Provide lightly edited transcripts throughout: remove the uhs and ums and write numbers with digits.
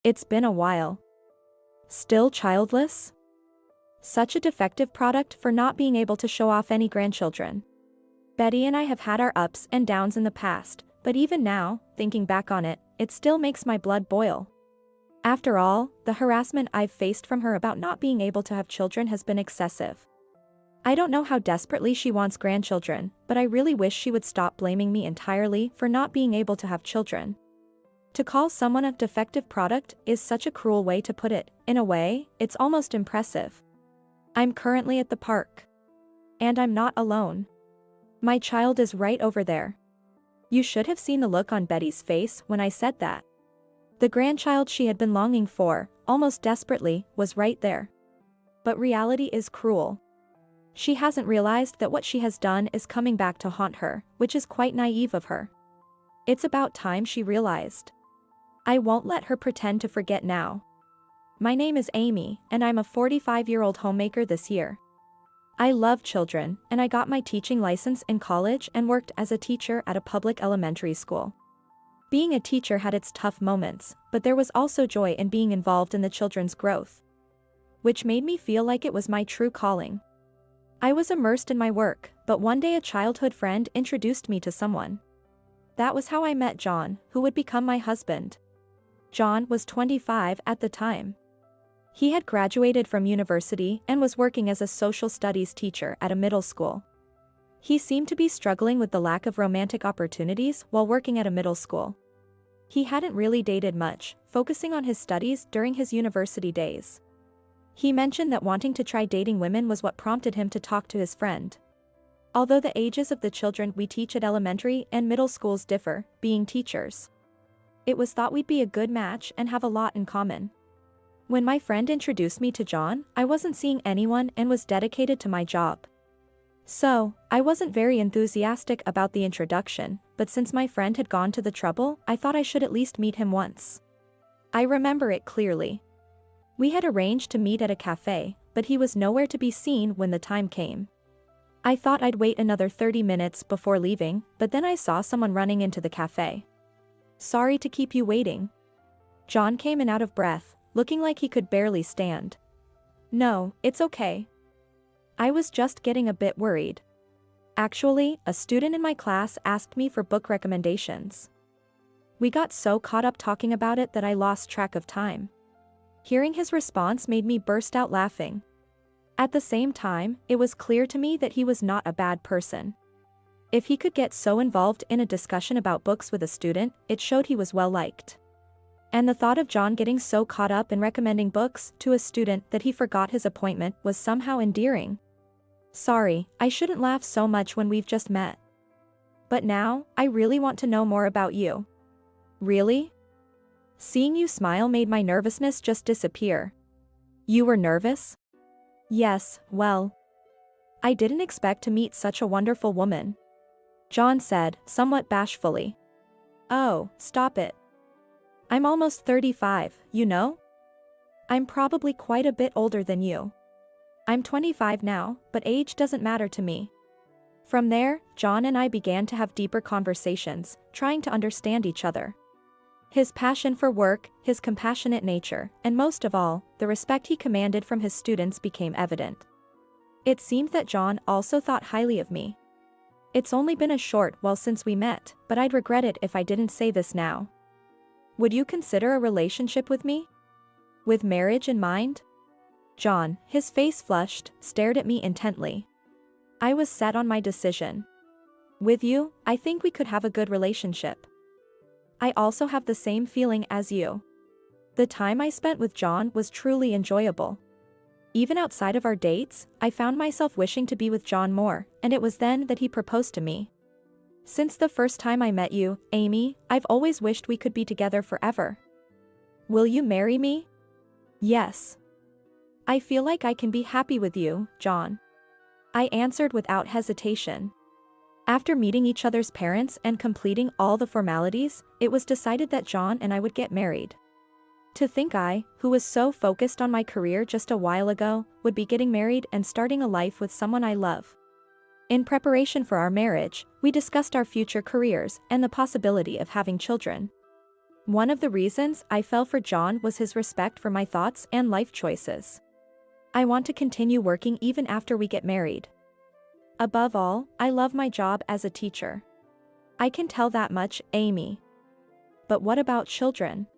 It's been a while. Still childless? Such a defective product for not being able to show off any grandchildren. Betty and I have had our ups and downs in the past, but even now, thinking back on it, it still makes my blood boil. After all, the harassment I've faced from her about not being able to have children has been excessive. I don't know how desperately she wants grandchildren, but I really wish she would stop blaming me entirely for not being able to have children. To call someone a defective product is such a cruel way to put it. In a way, it's almost impressive. I'm currently at the park. And I'm not alone. My child is right over there. You should have seen the look on Betty's face when I said that. The grandchild she had been longing for, almost desperately, was right there. But reality is cruel. She hasn't realized that what she has done is coming back to haunt her, which is quite naive of her. It's about time she realized. I won't let her pretend to forget now. My name is Amy, and I'm a 45-year-old homemaker this year. I love children, and I got my teaching license in college and worked as a teacher at a public elementary school. Being a teacher had its tough moments, but there was also joy in being involved in the children's growth, which made me feel like it was my true calling. I was immersed in my work, but one day a childhood friend introduced me to someone. That was how I met John, who would become my husband. John was 25 at the time. He had graduated from university and was working as a social studies teacher at a middle school. He seemed to be struggling with the lack of romantic opportunities while working at a middle school. He hadn't really dated much, focusing on his studies during his university days. He mentioned that wanting to try dating women was what prompted him to talk to his friend. Although the ages of the children we teach at elementary and middle schools differ, being teachers, it was thought we'd be a good match and have a lot in common. When my friend introduced me to John, I wasn't seeing anyone and was dedicated to my job. So, I wasn't very enthusiastic about the introduction, but since my friend had gone to the trouble, I thought I should at least meet him once. I remember it clearly. We had arranged to meet at a cafe, but he was nowhere to be seen when the time came. I thought I'd wait another 30 minutes before leaving, but then I saw someone running into the cafe. Sorry to keep you waiting. John came in out of breath, looking like he could barely stand. No, it's okay. I was just getting a bit worried. Actually, a student in my class asked me for book recommendations. We got so caught up talking about it that I lost track of time. Hearing his response made me burst out laughing. At the same time, it was clear to me that he was not a bad person. If he could get so involved in a discussion about books with a student, it showed he was well liked. And the thought of John getting so caught up in recommending books to a student that he forgot his appointment was somehow endearing. Sorry, I shouldn't laugh so much when we've just met. But now, I really want to know more about you. Really? Seeing you smile made my nervousness just disappear. You were nervous? Yes, well, I didn't expect to meet such a wonderful woman, John said, somewhat bashfully. Oh, stop it. I'm almost 35, you know? I'm probably quite a bit older than you. I'm 25 now, but age doesn't matter to me. From there, John and I began to have deeper conversations, trying to understand each other. His passion for work, his compassionate nature, and most of all, the respect he commanded from his students became evident. It seemed that John also thought highly of me. It's only been a short while since we met, but I'd regret it if I didn't say this now. Would you consider a relationship with me? With marriage in mind? John, his face flushed, stared at me intently. I was set on my decision. With you, I think we could have a good relationship. I also have the same feeling as you. The time I spent with John was truly enjoyable. Even outside of our dates, I found myself wishing to be with John more, and it was then that he proposed to me. Since the first time I met you, Amy, I've always wished we could be together forever. Will you marry me? Yes. I feel like I can be happy with you, John. I answered without hesitation. After meeting each other's parents and completing all the formalities, it was decided that John and I would get married. To think I, who was so focused on my career just a while ago, would be getting married and starting a life with someone I love. In preparation for our marriage, we discussed our future careers and the possibility of having children. One of the reasons I fell for John was his respect for my thoughts and life choices. I want to continue working even after we get married. Above all, I love my job as a teacher. I can tell that much, Amy. But what about children?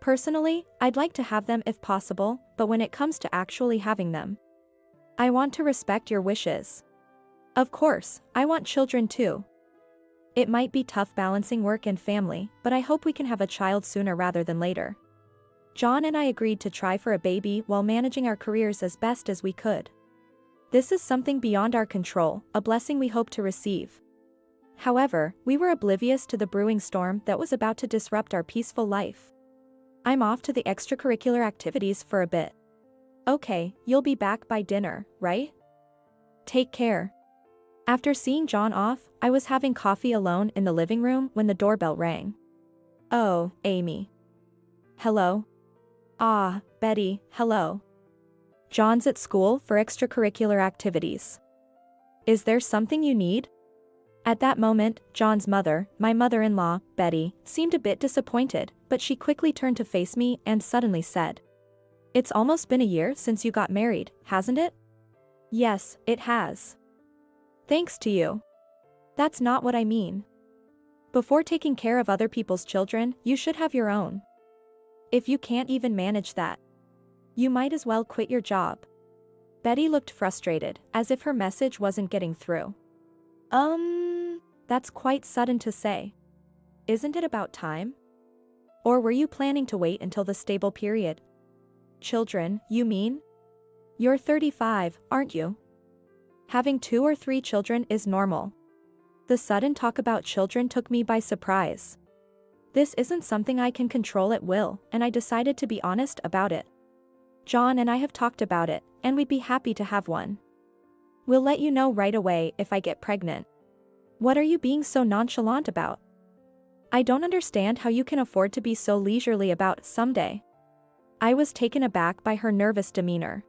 Personally, I'd like to have them if possible, but when it comes to actually having them, I want to respect your wishes. Of course, I want children too. It might be tough balancing work and family, but I hope we can have a child sooner rather than later. John and I agreed to try for a baby while managing our careers as best as we could. This is something beyond our control, a blessing we hope to receive. However, we were oblivious to the brewing storm that was about to disrupt our peaceful life. I'm off to the extracurricular activities for a bit. Okay, you'll be back by dinner, right? Take care. After seeing John off, I was having coffee alone in the living room when the doorbell rang. Oh, Amy. Hello? Ah, Betty, hello. John's at school for extracurricular activities. Is there something you need? At that moment, John's mother, my mother-in-law, Betty, seemed a bit disappointed, but she quickly turned to face me and suddenly said, "It's almost been a year since you got married, hasn't it?" "Yes, it has." "Thanks to you." "That's not what I mean. Before taking care of other people's children, you should have your own. If you can't even manage that, you might as well quit your job." Betty looked frustrated, as if her message wasn't getting through. That's quite sudden to say. Isn't it about time? Or were you planning to wait until the stable period? Children, you mean? You're 35, aren't you? Having 2 or 3 children is normal. The sudden talk about children took me by surprise. This isn't something I can control at will, and I decided to be honest about it. John and I have talked about it, and we'd be happy to have one. We'll let you know right away if I get pregnant. What are you being so nonchalant about? I don't understand how you can afford to be so leisurely about someday. I was taken aback by her nervous demeanor.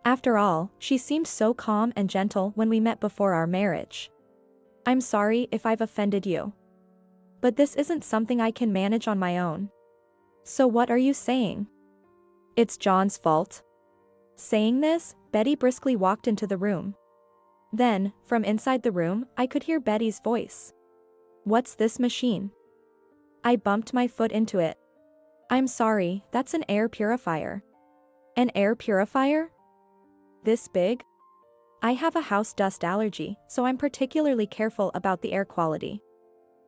After all, she seemed so calm and gentle when we met before our marriage. I'm sorry if I've offended you. But this isn't something I can manage on my own. So what are you saying? It's John's fault? Saying this, Betty briskly walked into the room. Then, from inside the room, I could hear Betty's voice. "What's this machine?" I bumped my foot into it. "I'm sorry, that's an air purifier." "An air purifier? This big?" I have a house dust allergy, so I'm particularly careful about the air quality.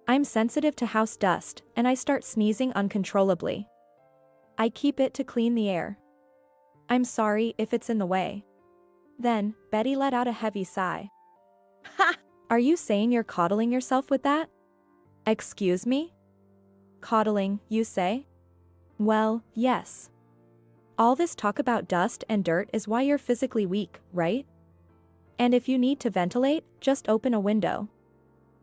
I'm sensitive to house dust, and I start sneezing uncontrollably. I keep it to clean the air. I'm sorry if it's in the way. Then, Betty let out a heavy sigh. Ha! Are you saying you're coddling yourself with that? Excuse me? Coddling, you say? Well, yes. All this talk about dust and dirt is why you're physically weak, right? And if you need to ventilate, just open a window.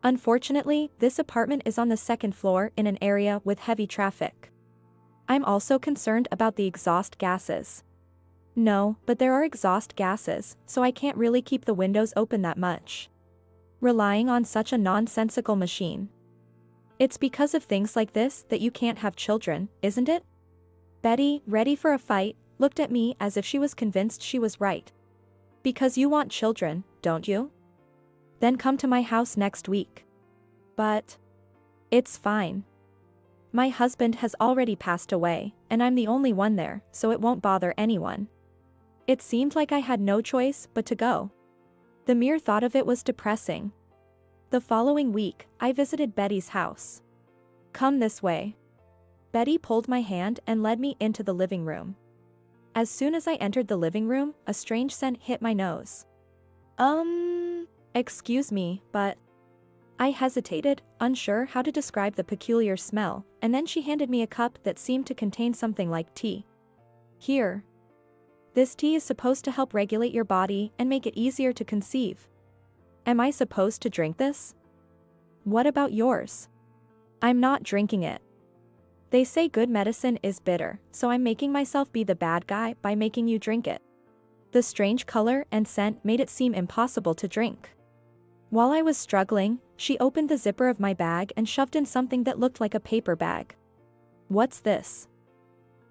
Unfortunately, this apartment is on the 2nd floor in an area with heavy traffic. I'm also concerned about the exhaust gases. No, but there are exhaust gases, so I can't really keep the windows open that much. Relying on such a nonsensical machine. It's because of things like this that you can't have children, isn't it? Betty, ready for a fight, looked at me as if she was convinced she was right. Because you want children, don't you? Then come to my house next week. But it's fine. My husband has already passed away, and I'm the only one there, so it won't bother anyone. It seemed like I had no choice but to go. The mere thought of it was depressing. The following week, I visited Betty's house. Come this way. Betty pulled my hand and led me into the living room. As soon as I entered the living room, a strange scent hit my nose. Excuse me, but... I hesitated, unsure how to describe the peculiar smell, and then she handed me a cup that seemed to contain something like tea. Here. This tea is supposed to help regulate your body and make it easier to conceive. Am I supposed to drink this? What about yours? I'm not drinking it. They say good medicine is bitter, so I'm making myself be the bad guy by making you drink it. The strange color and scent made it seem impossible to drink. While I was struggling, she opened the zipper of my bag and shoved in something that looked like a paper bag. What's this?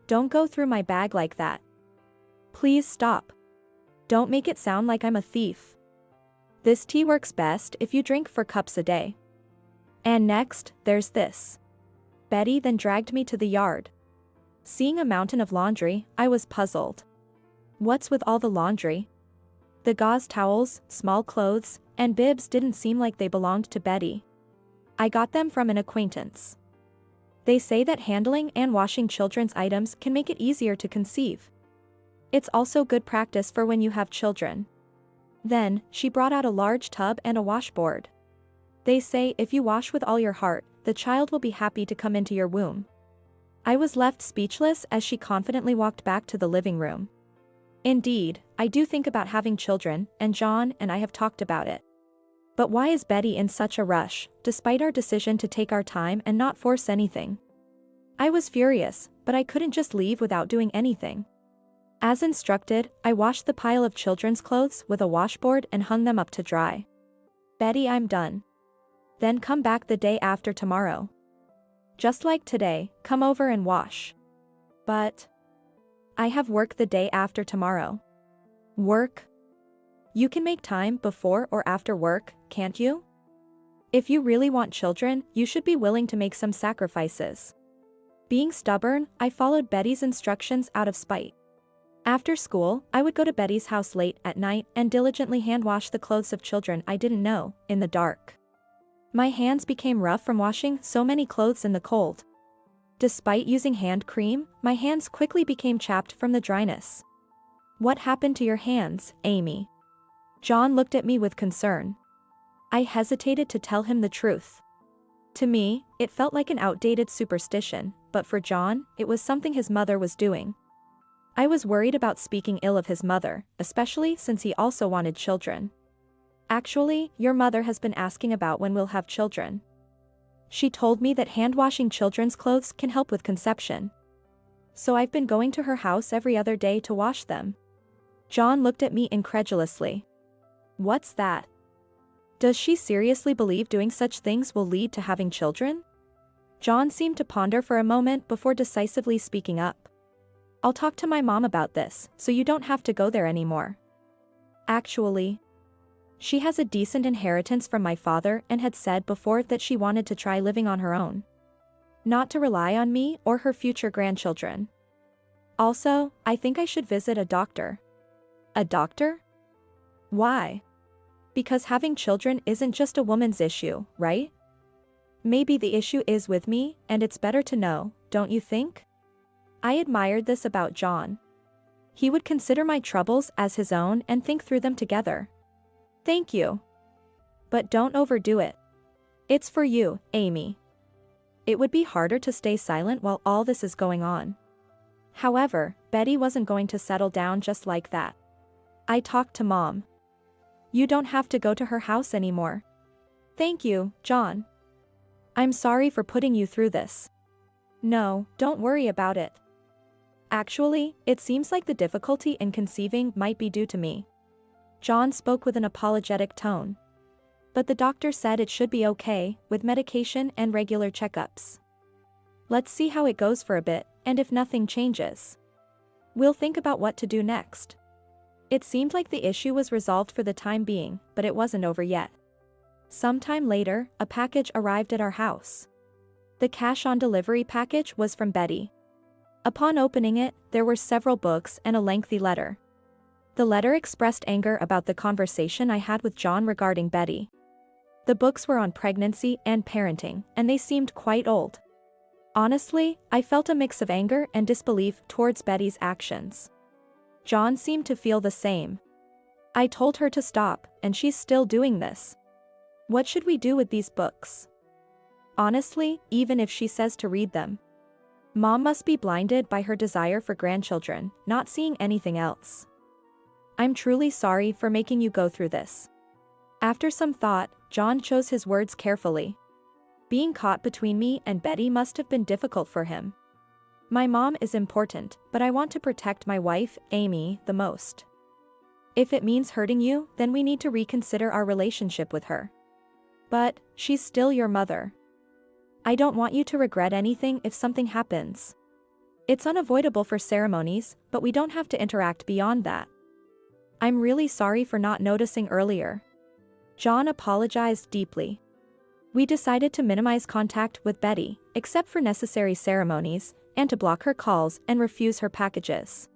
Don't go through my bag like that. Please stop. Don't make it sound like I'm a thief. This tea works best if you drink 4 cups a day. And next, there's this. Betty then dragged me to the yard. Seeing a mountain of laundry, I was puzzled. What's with all the laundry? The gauze towels, small clothes, and bibs didn't seem like they belonged to Betty. I got them from an acquaintance. They say that handling and washing children's items can make it easier to conceive. It's also good practice for when you have children. Then, she brought out a large tub and a washboard. They say if you wash with all your heart, the child will be happy to come into your womb. I was left speechless as she confidently walked back to the living room. Indeed, I do think about having children, and John and I have talked about it. But why is Betty in such a rush, despite our decision to take our time and not force anything? I was furious, but I couldn't just leave without doing anything. As instructed, I washed the pile of children's clothes with a washboard and hung them up to dry. Betty, I'm done. Then come back the day after tomorrow. Just like today, come over and wash. But I have work the day after tomorrow. Work? You can make time before or after work, can't you? If you really want children, you should be willing to make some sacrifices. Being stubborn, I followed Betty's instructions out of spite. After school, I would go to Betty's house late at night and diligently hand-wash the clothes of children I didn't know, in the dark. My hands became rough from washing so many clothes in the cold. Despite using hand cream, my hands quickly became chapped from the dryness. What happened to your hands, Amy? John looked at me with concern. I hesitated to tell him the truth. To me, it felt like an outdated superstition, but for John, it was something his mother was doing. I was worried about speaking ill of his mother, especially since he also wanted children. Actually, your mother has been asking about when we'll have children. She told me that hand-washing children's clothes can help with conception. So I've been going to her house every other day to wash them. John looked at me incredulously. What's that? Does she seriously believe doing such things will lead to having children? John seemed to ponder for a moment before decisively speaking up. I'll talk to my mom about this, so you don't have to go there anymore. Actually, she has a decent inheritance from my father and had said before that she wanted to try living on her own. Not to rely on me or her future grandchildren. Also, I think I should visit a doctor. A doctor? Why? Because having children isn't just a woman's issue, right? Maybe the issue is with me, and it's better to know, don't you think? I admired this about John. He would consider my troubles as his own and think through them together. Thank you. But don't overdo it. It's for you, Amy. It would be harder to stay silent while all this is going on. However, Betty wasn't going to settle down just like that. I talked to Mom. You don't have to go to her house anymore. Thank you, John. I'm sorry for putting you through this. No, don't worry about it. Actually, it seems like the difficulty in conceiving might be due to me. John spoke with an apologetic tone. But the doctor said it should be okay, with medication and regular checkups. Let's see how it goes for a bit, and if nothing changes, we'll think about what to do next. It seemed like the issue was resolved for the time being, but it wasn't over yet. Sometime later, a package arrived at our house. The cash-on-delivery package was from Betty. Upon opening it, there were several books and a lengthy letter. The letter expressed anger about the conversation I had with John regarding Betty. The books were on pregnancy and parenting, and they seemed quite old. Honestly, I felt a mix of anger and disbelief towards Betty's actions. John seemed to feel the same. I told her to stop, and she's still doing this. What should we do with these books? Honestly, even if she says to read them, Mom must be blinded by her desire for grandchildren, not seeing anything else. I'm truly sorry for making you go through this. After some thought, John chose his words carefully. Being caught between me and Betty must have been difficult for him. My mom is important, but I want to protect my wife, Amy, the most. If it means hurting you, then we need to reconsider our relationship with her. But, she's still your mother. I don't want you to regret anything if something happens. It's unavoidable for ceremonies, but we don't have to interact beyond that. I'm really sorry for not noticing earlier. John apologized deeply. We decided to minimize contact with Betty, except for necessary ceremonies, and to block her calls and refuse her packages.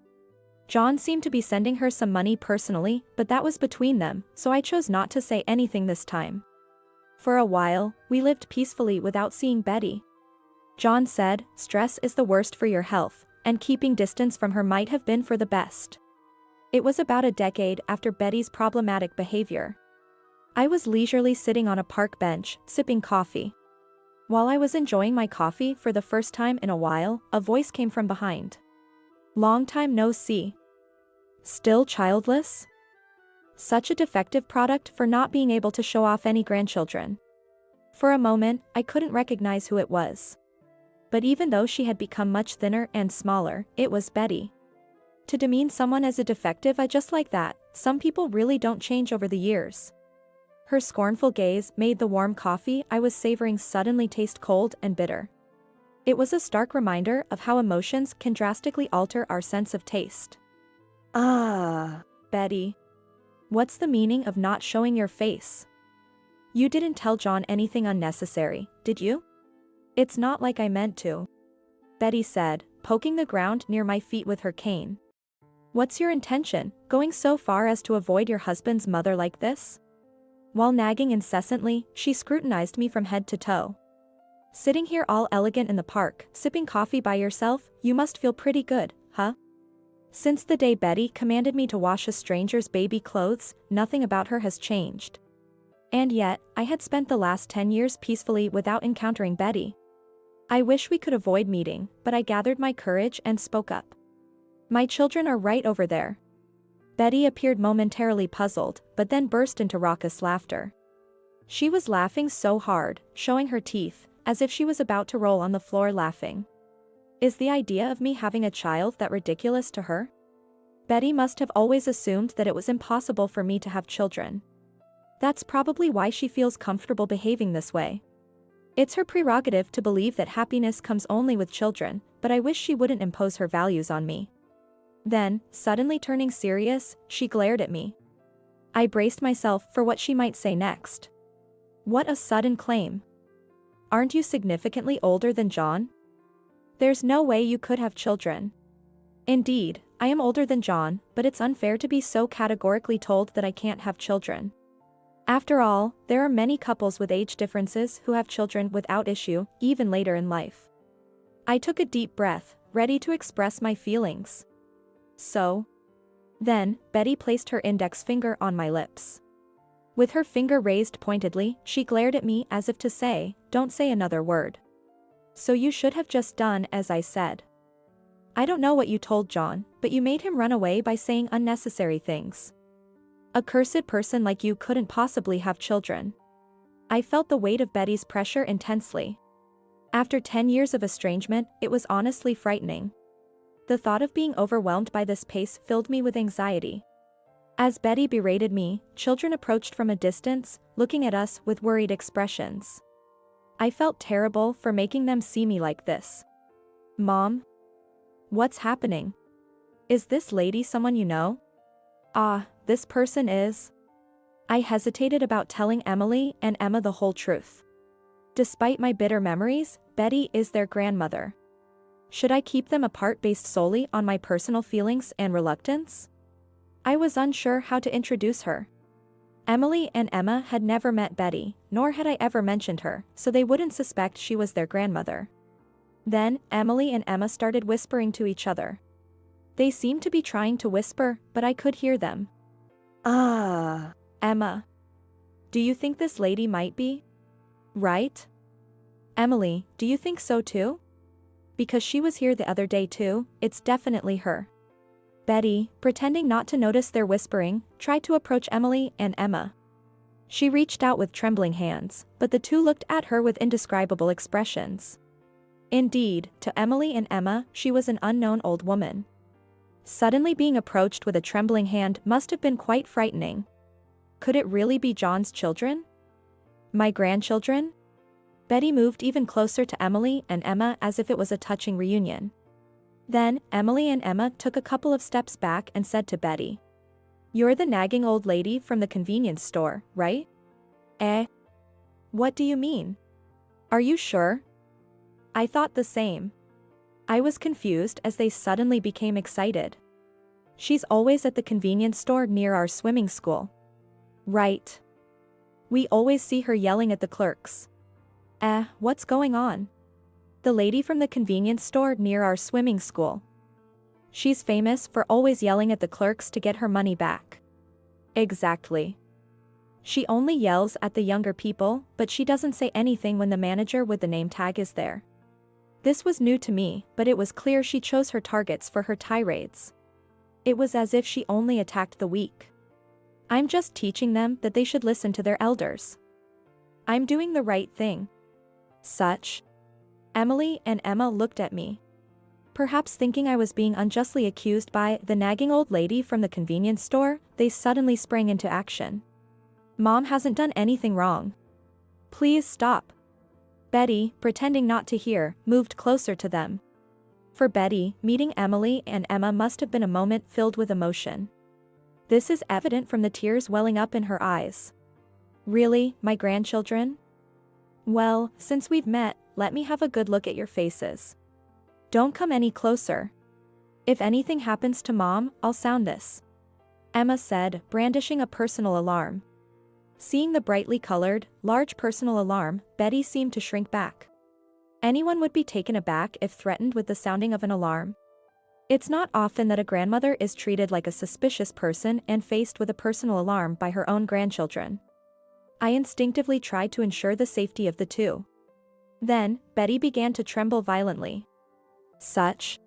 John seemed to be sending her some money personally, but that was between them, so I chose not to say anything this time. For a while, we lived peacefully without seeing Betty. John said, stress is the worst for your health, and keeping distance from her might have been for the best. It was about a decade after Betty's problematic behavior. I was leisurely sitting on a park bench, sipping coffee. While I was enjoying my coffee for the first time in a while, a voice came from behind. Long time no see. Still childless? Such a defective product for not being able to show off any grandchildren. For a moment, I couldn't recognize who it was. But even though she had become much thinner and smaller, it was Betty. To demean someone as a defective just like that, some people really don't change over the years. Her scornful gaze made the warm coffee I was savoring suddenly taste cold and bitter. It was a stark reminder of how emotions can drastically alter our sense of taste. Betty. What's the meaning of not showing your face? You didn't tell John anything unnecessary, did you? It's not like I meant to. Betty said, poking the ground near my feet with her cane. What's your intention, going so far as to avoid your husband's mother like this? While nagging incessantly, she scrutinized me from head to toe. Sitting here all elegant in the park, sipping coffee by yourself, you must feel pretty good, huh? Since the day Betty commanded me to wash a stranger's baby clothes, nothing about her has changed. And yet, I had spent the last 10 years peacefully without encountering Betty. I wish we could avoid meeting, but I gathered my courage and spoke up. My children are right over there. Betty appeared momentarily puzzled, but then burst into raucous laughter. She was laughing so hard, showing her teeth, as if she was about to roll on the floor laughing. Is the idea of me having a child that ridiculous to her? Betty must have always assumed that it was impossible for me to have children. That's probably why she feels comfortable behaving this way. It's her prerogative to believe that happiness comes only with children, but I wish she wouldn't impose her values on me. Then, suddenly turning serious, she glared at me. I braced myself for what she might say next. What a sudden claim. Aren't you significantly older than John? There's no way you could have children. Indeed, I am older than John, but it's unfair to be so categorically told that I can't have children. After all, there are many couples with age differences who have children without issue, even later in life. I took a deep breath, ready to express my feelings. So? Then, Betty placed her index finger on my lips. With her finger raised pointedly, she glared at me as if to say, don't say another word. So you should have just done as I said. I don't know what you told John, but you made him run away by saying unnecessary things. A cursed person like you couldn't possibly have children. I felt the weight of Betty's pressure intensely. After 10 years of estrangement, it was honestly frightening. The thought of being overwhelmed by this pace filled me with anxiety. As Betty berated me, children approached from a distance, looking at us with worried expressions. I felt terrible for making them see me like this. Mom? What's happening? Is this lady someone you know? This person is. I hesitated about telling Emily and Emma the whole truth. Despite my bitter memories, Betty is their grandmother. Should I keep them apart based solely on my personal feelings and reluctance? I was unsure how to introduce her. Emily and Emma had never met Betty, nor had I ever mentioned her, so they wouldn't suspect she was their grandmother. Then, Emily and Emma started whispering to each other. They seemed to be trying to whisper, but I could hear them. Emma. Do you think this lady might be? Right? Emily, do you think so too? Because she was here the other day too, it's definitely her. Betty, pretending not to notice their whispering, tried to approach Emily and Emma. She reached out with trembling hands, but the two looked at her with indescribable expressions. Indeed, to Emily and Emma, she was an unknown old woman. Suddenly being approached with a trembling hand must have been quite frightening. Could it really be John's children? My grandchildren? Betty moved even closer to Emily and Emma as if it was a touching reunion. Then, Emily and Emma took a couple of steps back and said to Betty, "You're the nagging old lady from the convenience store, right?" "Eh? What do you mean? Are you sure?" I thought the same. I was confused as they suddenly became excited. "She's always at the convenience store near our swimming school." "Right. We always see her yelling at the clerks." What's going on?" "The lady from the convenience store near our swimming school. She's famous for always yelling at the clerks to get her money back." "Exactly. She only yells at the younger people, but she doesn't say anything when the manager with the name tag is there." This was new to me, but it was clear she chose her targets for her tirades. It was as if she only attacked the weak. "I'm just teaching them that they should listen to their elders. I'm doing the right thing." "Such?" Emily and Emma looked at me. Perhaps thinking I was being unjustly accused by the nagging old lady from the convenience store, they suddenly sprang into action. "Mom hasn't done anything wrong. Please stop." Betty, pretending not to hear, moved closer to them. For Betty, meeting Emily and Emma must have been a moment filled with emotion. This is evident from the tears welling up in her eyes. "Really, my grandchildren? Well, since we've met, let me have a good look at your faces. Don't come any closer. If anything happens to Mom, I'll sound this," Emma said, brandishing a personal alarm. Seeing the brightly colored, large personal alarm, Betty seemed to shrink back. Anyone would be taken aback if threatened with the sounding of an alarm. It's not often that a grandmother is treated like a suspicious person and faced with a personal alarm by her own grandchildren. I instinctively tried to ensure the safety of the two. Then, Betty began to tremble violently. Such.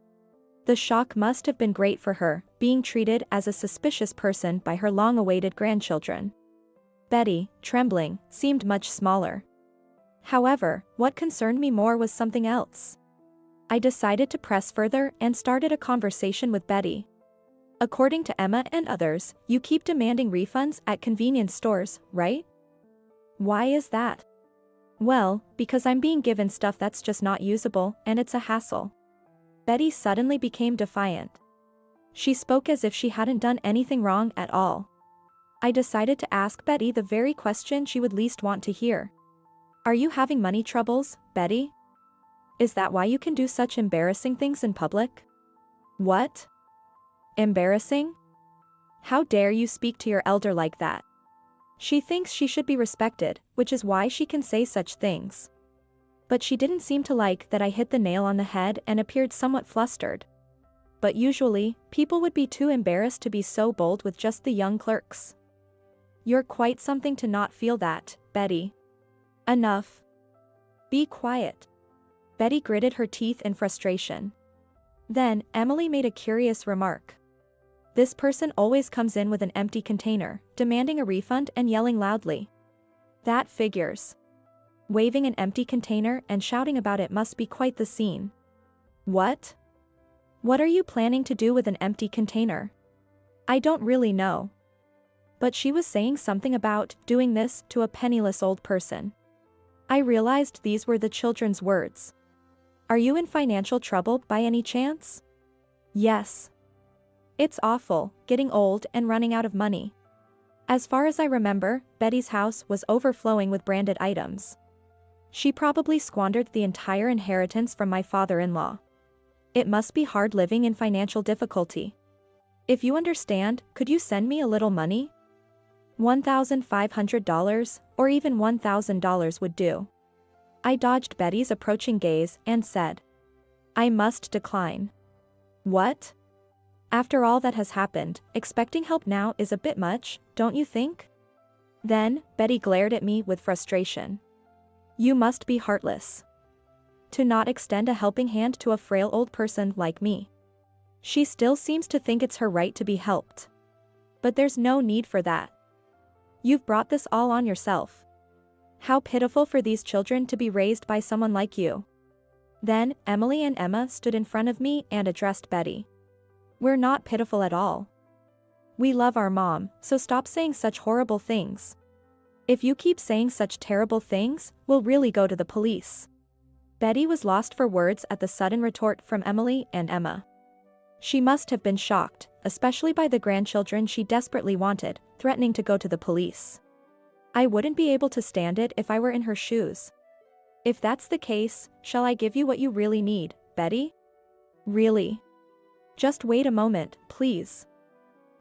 The shock must have been great for her, being treated as a suspicious person by her long-awaited grandchildren. Betty, trembling, seemed much smaller. However, what concerned me more was something else. I decided to press further and started a conversation with Betty. "According to Emma and others, you keep demanding refunds at convenience stores, right? Why is that?" "Well, because I'm being given stuff that's just not usable, and it's a hassle." Betty suddenly became defiant. She spoke as if she hadn't done anything wrong at all. I decided to ask Betty the very question she would least want to hear. "Are you having money troubles, Betty? Is that why you can do such embarrassing things in public?" "What? Embarrassing? How dare you speak to your elder like that? She thinks she should be respected, which is why she can say such things." But she didn't seem to like that I hit the nail on the head and appeared somewhat flustered. But usually, people would be too embarrassed to be so bold with just the young clerks. "You're quite something to not feel that, Betty. Enough. Be quiet." Betty gritted her teeth in frustration. Then, Emily made a curious remark. "This person always comes in with an empty container, demanding a refund and yelling loudly. That figures. Waving an empty container and shouting about it must be quite the scene." "What? What are you planning to do with an empty container?" "I don't really know. But she was saying something about doing this to a penniless old person." I realized these were the children's words. "Are you in financial trouble by any chance?" "Yes. It's awful, getting old and running out of money." As far as I remember, Betty's house was overflowing with branded items. She probably squandered the entire inheritance from my father-in-law. It must be hard living in financial difficulty. If you understand, could you send me a little money? $1,500, or even $1,000 would do. I dodged Betty's approaching gaze and said, "I must decline." "What? After all that has happened, expecting help now is a bit much, don't you think?" Then, Betty glared at me with frustration. "You must be heartless. To not extend a helping hand to a frail old person like me. She still seems to think it's her right to be helped. But there's no need for that. You've brought this all on yourself. How pitiful for these children to be raised by someone like you." Then, Emily and Emma stood in front of me and addressed Betty. "We're not pitiful at all. We love our mom, so stop saying such horrible things." If you keep saying such terrible things, we'll really go to the police. Betty was lost for words at the sudden retort from Emily and Emma. She must have been shocked, especially by the grandchildren she desperately wanted, threatening to go to the police. I wouldn't be able to stand it if I were in her shoes. If that's the case, shall I give you what you really need, Betty? Really? Just wait a moment, please.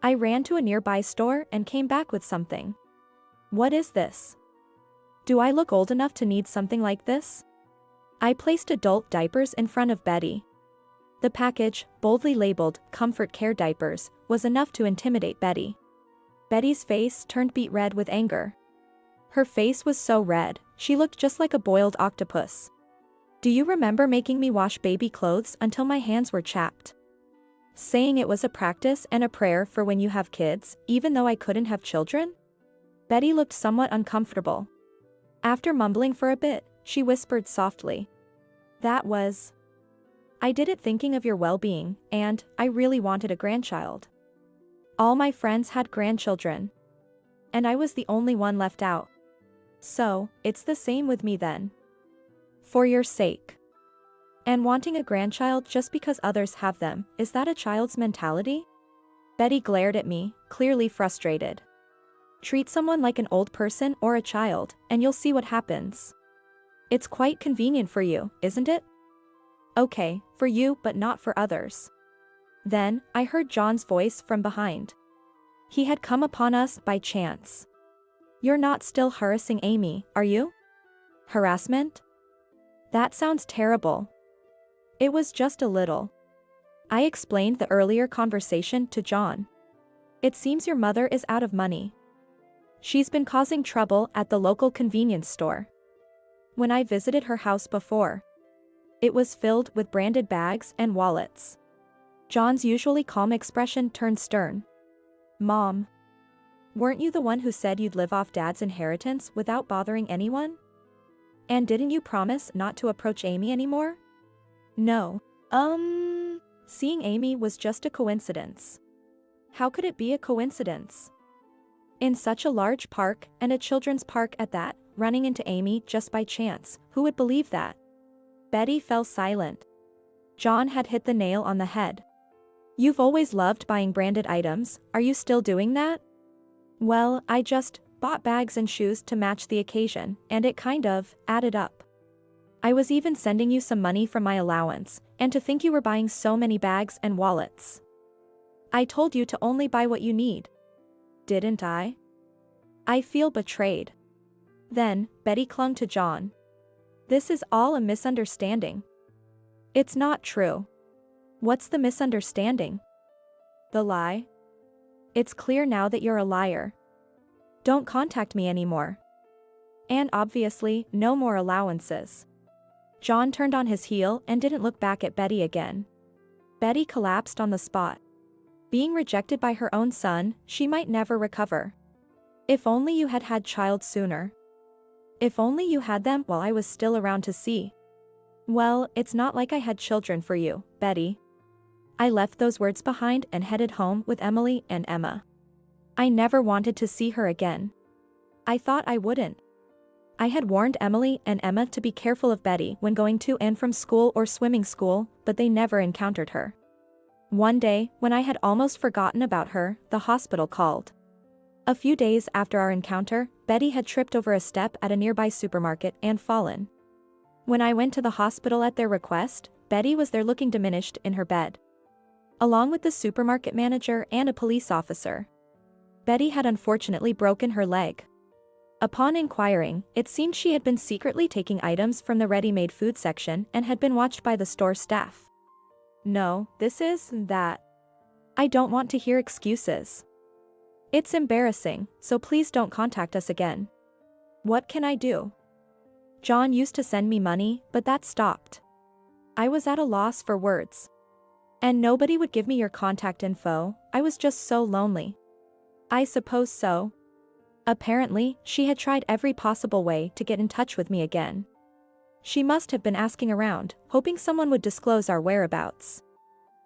I ran to a nearby store and came back with something. What is this? Do I look old enough to need something like this? I placed adult diapers in front of Betty. The package, boldly labeled Comfort Care Diapers, was enough to intimidate Betty. Betty's face turned beet red with anger. Her face was so red, she looked just like a boiled octopus. Do you remember making me wash baby clothes until my hands were chapped? Saying it was a practice and a prayer for when you have kids, even though I couldn't have children? Betty looked somewhat uncomfortable. After mumbling for a bit, she whispered softly. I did it thinking of your well-being, and I really wanted a grandchild. All my friends had grandchildren. And I was the only one left out. So, it's the same with me then. For your sake. And wanting a grandchild just because others have them, is that a child's mentality? Betty glared at me, clearly frustrated. Treat someone like an old person or a child, and you'll see what happens. It's quite convenient for you, isn't it? Okay, for you but not for others. Then, I heard John's voice from behind. He had come upon us by chance. You're not still harassing Amy, are you? Harassment? That sounds terrible. It was just a little. I explained the earlier conversation to John. It seems your mother is out of money. She's been causing trouble at the local convenience store. When I visited her house before, it was filled with branded bags and wallets. John's usually calm expression turned stern. Mom. Weren't you the one who said you'd live off Dad's inheritance without bothering anyone? And didn't you promise not to approach Amy anymore? No. Seeing Amy was just a coincidence. How could it be a coincidence? In such a large park, and a children's park at that, running into Amy just by chance, who would believe that? Betty fell silent. John had hit the nail on the head. You've always loved buying branded items, are you still doing that? Well, I just bought bags and shoes to match the occasion, and it kind of added up. I was even sending you some money from my allowance, and to think you were buying so many bags and wallets. I told you to only buy what you need. Didn't I? I feel betrayed. Then, Betty clung to John. This is all a misunderstanding. It's not true. What's the misunderstanding? The lie? It's clear now that you're a liar. Don't contact me anymore. And obviously, no more allowances. John turned on his heel and didn't look back at Betty again. Betty collapsed on the spot. Being rejected by her own son, she might never recover. If only you had had child sooner. If only you had them while I was still around to see. Well, it's not like I had children for you, Betty. I left those words behind and headed home with Emily and Emma. I never wanted to see her again. I thought I wouldn't. I had warned Emily and Emma to be careful of Betty when going to and from school or swimming school, but they never encountered her. One day, when I had almost forgotten about her, the hospital called. A few days after our encounter, Betty had tripped over a step at a nearby supermarket and fallen. When I went to the hospital at their request, Betty was there looking diminished in her bed, along with the supermarket manager and a police officer. Betty had unfortunately broken her leg. Upon inquiring, it seemed she had been secretly taking items from the ready-made food section and had been watched by the store staff. No, this is that. I don't want to hear excuses. It's embarrassing, so please don't contact us again. What can I do? John used to send me money, but that stopped. I was at a loss for words. And nobody would give me your contact info, I was just so lonely. I suppose so. Apparently, she had tried every possible way to get in touch with me again. She must have been asking around, hoping someone would disclose our whereabouts.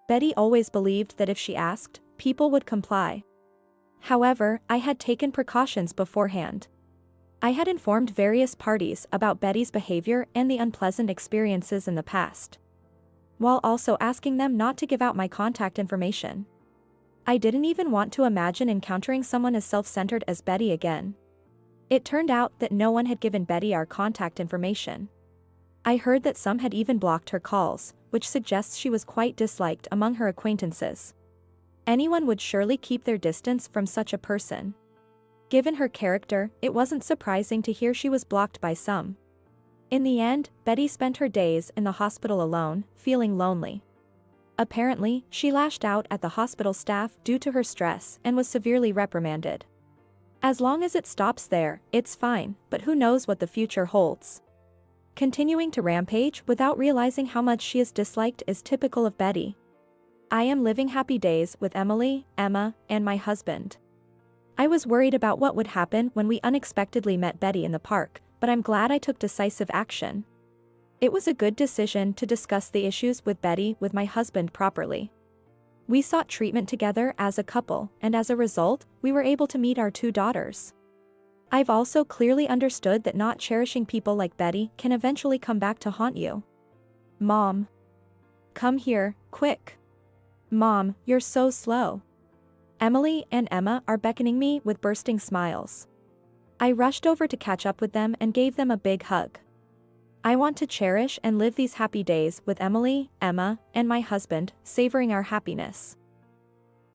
Betty always believed that if she asked, people would comply. However, I had taken precautions beforehand. I had informed various parties about Betty's behavior and the unpleasant experiences in the past, while also asking them not to give out my contact information. I didn't even want to imagine encountering someone as self-centered as Betty again. It turned out that no one had given Betty our contact information. I heard that some had even blocked her calls, which suggests she was quite disliked among her acquaintances. Anyone would surely keep their distance from such a person. Given her character, it wasn't surprising to hear she was blocked by some. In the end, Betty spent her days in the hospital alone, feeling lonely. Apparently, she lashed out at the hospital staff due to her stress and was severely reprimanded. As long as it stops there, it's fine, but who knows what the future holds. Continuing to rampage without realizing how much she is disliked is typical of Betty. I am living happy days with Emily, Emma, and my husband. I was worried about what would happen when we unexpectedly met Betty in the park, but I'm glad I took decisive action. It was a good decision to discuss the issues with Betty with my husband properly. We sought treatment together as a couple, and as a result, we were able to meet our 2 daughters. I've also clearly understood that not cherishing people like Betty can eventually come back to haunt you. Mom. Come here, quick. Mom, you're so slow. Emily and Emma are beckoning me with bursting smiles. I rushed over to catch up with them and gave them a big hug. I want to cherish and live these happy days with Emily, Emma, and my husband, savoring our happiness.